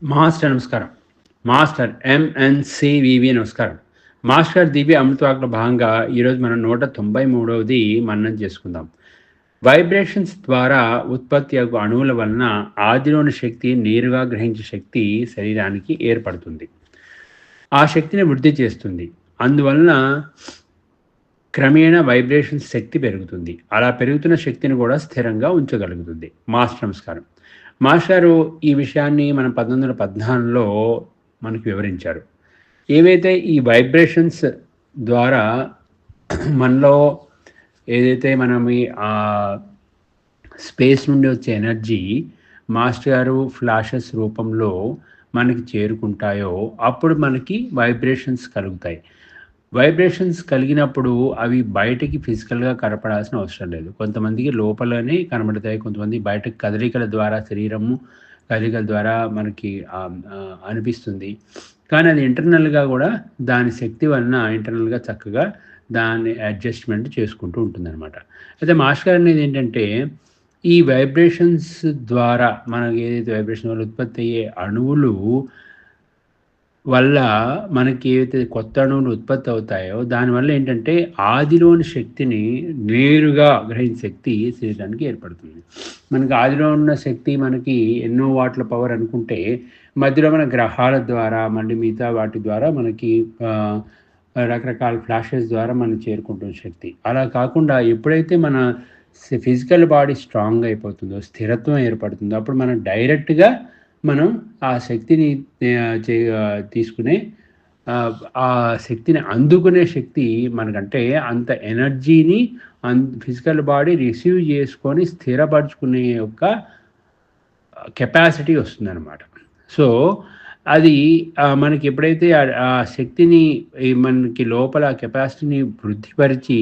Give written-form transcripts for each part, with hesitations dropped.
Master నమస్కారం. Master ఎంఎన్‌సివివి నమస్కారం. Master దివ్య అమృతవాకులో భాగంగా ఈరోజు మనం 193వది మననం చేసుకుందాం. వైబ్రేషన్స్ ద్వారా ఉత్పత్తి అగు అణువుల వలన ఆదిలోని శక్తి నేరుగా గ్రహించే శక్తి శరీరానికి ఏర్పడుతుంది. ఆ శక్తిని వృద్ధి చేస్తుంది. అందువలన క్రమేణా వైబ్రేషన్స్ శక్తి పెరుగుతుంది. అలా పెరుగుతున్న శక్తిని కూడా స్థిరంగా ఉంచగలుగుతుంది. మాస్టర్ నమస్కారం. మాస్టారు ఈ విషయాన్ని మనం 1914లో మనకు వివరించారు. ఏవైతే ఈ వైబ్రేషన్స్ ద్వారా మనలో ఏదైతే మనం ఈ స్పేస్ నుండి వచ్చే ఎనర్జీ మాస్టర్ గారు ఫ్లాషెస్ రూపంలో మనకి చేరుకుంటాయో అప్పుడు మనకి వైబ్రేషన్స్ కలుగుతాయి. వైబ్రేషన్స్ కలిగినప్పుడు అవి బయటికి ఫిజికల్గా కనపడాల్సిన అవసరం లేదు. కొంతమందికి లోపలనే కనబడతాయి. కొంతమంది బయటకు కదలికల ద్వారా శరీరము కదలికల ద్వారా మనకి అనిపిస్తుంది. కానీ అది ఇంటర్నల్గా కూడా దాని శక్తి వలన ఇంటర్నల్గా చక్కగా దాన్ని అడ్జస్ట్మెంట్ చేసుకుంటూ ఉంటుందన్నమాట. అయితే మాస్టర్ గారు అనేది ఏంటంటే ఈ వైబ్రేషన్స్ ద్వారా మనకి ఏదైతే వైబ్రేషన్ వల్ల ఉత్పత్తి అయ్యే అణువులు వల్ల మనకి ఏవైతే కొత్త అణువులు ఉత్పత్తి అవుతాయో దానివల్ల ఏంటంటే ఆదిలోని శక్తిని నేరుగా గ్రహించే శక్తి శరీరానికి ఏర్పడుతుంది. మనకి ఆదిలో ఉన్న శక్తి మనకి ఎన్నో వాట్ల పవర్ అనుకుంటే మధ్యలో మన గ్రహాల ద్వారా మళ్ళీ మిగతా వాటి ద్వారా మనకి రకరకాల ఫ్లాషెస్ ద్వారా మనం చేరుకుంటున్న శక్తి. అలా కాకుండా ఎప్పుడైతే మన ఫిజికల్ బాడీ స్ట్రాంగ్ అయిపోతుందో స్థిరత్వం ఏర్పడుతుందో అప్పుడు మనం డైరెక్ట్గా మనం ఆ శక్తిని తీసుకునే ఆ శక్తిని అందుకునే శక్తి మనకంటే అంత ఎనర్జీని ఫిజికల్ బాడీ రిసీవ్ చేసుకొని స్థిరపరచుకునే యొక్క కెపాసిటీ వస్తుందన్నమాట. సో అది మనకి ఎప్పుడైతే ఆ శక్తిని మనకి లోపల కెపాసిటీని వృద్ధిపరిచి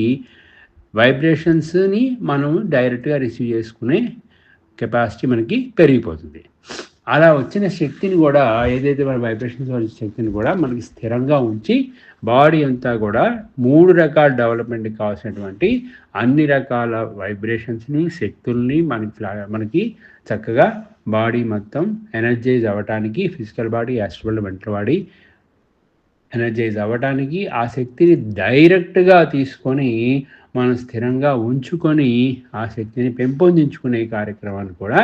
వైబ్రేషన్స్ని మనం డైరెక్ట్గా రిసీవ్ చేసుకునే కెపాసిటీ మనకి పెరిగిపోతుంది. అలా వచ్చిన శక్తిని కూడా ఏదైతే మన వైబ్రేషన్స్ వచ్చిన శక్తిని కూడా మనకి స్థిరంగా ఉంచి బాడీ అంతా కూడా 3 రకాల డెవలప్మెంట్కి కావాల్సినటువంటి అన్ని రకాల వైబ్రేషన్స్ని శక్తుల్ని మనకి చక్కగా బాడీ మొత్తం ఎనర్జైజ్ అవ్వటానికి physical body astral mental body energize అవ్వటానికి ఆ శక్తిని డైరెక్ట్గా తీసుకొని మనం స్థిరంగా ఉంచుకొని ఆ శక్తిని పెంపొందించుకునే కార్యక్రమాన్ని కూడా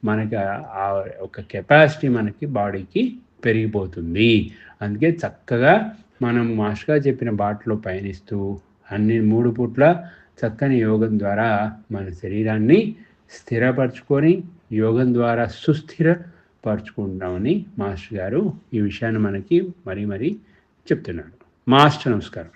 మనకి ఆ ఒక కెపాసిటీ మనకి బాడీకి పెరిగిపోతుంది. అందుకే చక్కగా మనం మాస్టర్గా చెప్పిన బాటలో పయనిస్తూ అన్ని 3 పూట్ల చక్కని యోగం ద్వారా మన శరీరాన్ని స్థిరపరచుకొని యోగం ద్వారా సుస్థిరపరచుకుంటామని మాస్టర్ గారు ఈ విషయాన్ని మనకి మరీ చెప్తున్నాడు. మాస్టర్ నమస్కారం.